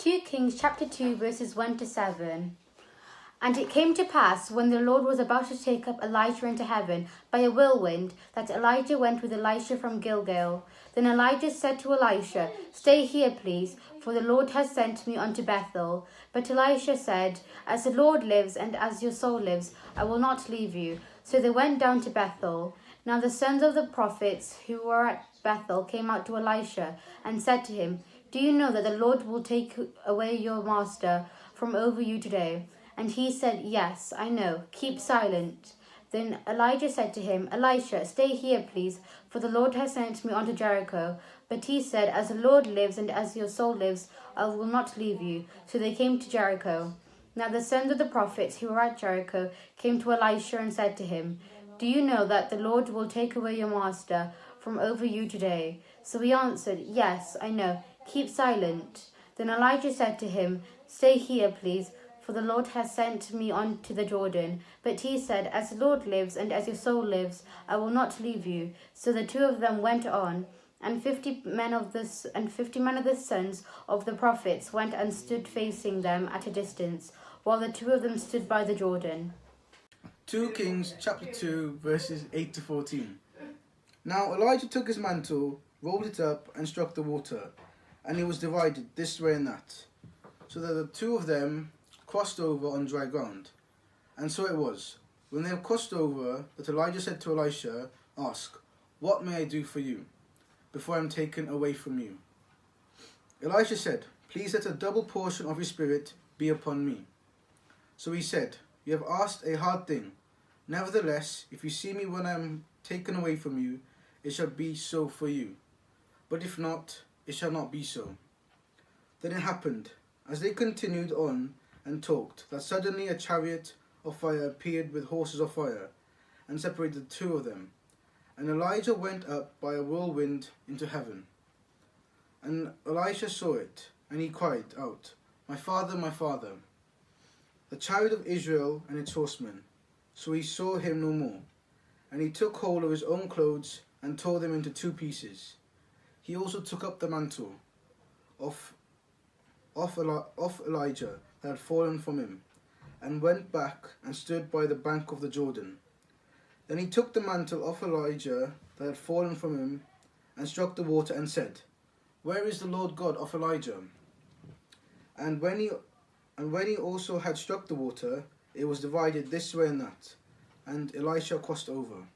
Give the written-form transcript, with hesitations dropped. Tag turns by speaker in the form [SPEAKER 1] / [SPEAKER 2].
[SPEAKER 1] 2 Kings chapter 2 verses 1 to 7. And it came to pass, when the Lord was about to take up Elijah into heaven by a whirlwind, that Elijah went with Elisha from Gilgal. Then Elijah said to Elisha, "Stay here, please, for the Lord has sent me unto Bethel." But Elisha said, "As the Lord lives, and as your soul lives, I will not leave you." So they went down to Bethel. Now the sons of the prophets who were at Bethel came out to Elisha, and said to him, "Do you know that the Lord will take away your master from over you today?" And he said, "Yes, I know. Keep silent." Then Elijah said to him, "Elisha, stay here, please, for the Lord has sent me unto Jericho." But he said, "As the Lord lives, and as your soul lives, I will not leave you." So they came to Jericho. Now the sons of the prophets who were at Jericho came to Elisha and said to him, "Do you know that the Lord will take away your master from over you today?" So he answered, "Yes, I know. Keep silent." Then Elijah said to him, "Stay here, please, for the Lord has sent me on to the Jordan." But he said, "As the Lord lives, and as your soul lives, I will not leave you." So the two of them went on, and 50 men of the sons of the prophets went and stood facing them at a distance, while the two of them stood by the Jordan.
[SPEAKER 2] 2 Kings chapter 2 verses 8 to 14. Now Elijah took his mantle, rolled it up, and struck the water, and it was divided this way and that, so that the two of them crossed over on dry ground. And so it was, when they had crossed over, that Elijah said to Elisha, "Ask, what may I do for you, before I am taken away from you?" Elisha said, "Please let a double portion of your spirit be upon me." So he said, "You have asked a hard thing. Nevertheless, if you see me when I am taken away from you, it shall be so for you. But if not, it shall not be so." Then it happened, as they continued on and talked, that suddenly a chariot of fire appeared with horses of fire, and separated the two of them. And Elijah went up by a whirlwind into heaven. And Elisha saw it, and he cried out, my father, the chariot of Israel and its horsemen." So he saw him no more. And he took hold of his own clothes, and tore them into two pieces. He also took up the mantle of Elijah that had fallen from him, and went back and stood by the bank of the Jordan. Then he took the mantle of Elijah that had fallen from him, and struck the water, and said, "Where is the Lord God of Elijah?" And when he also had struck the water, it was divided this way and that, and Elisha crossed over.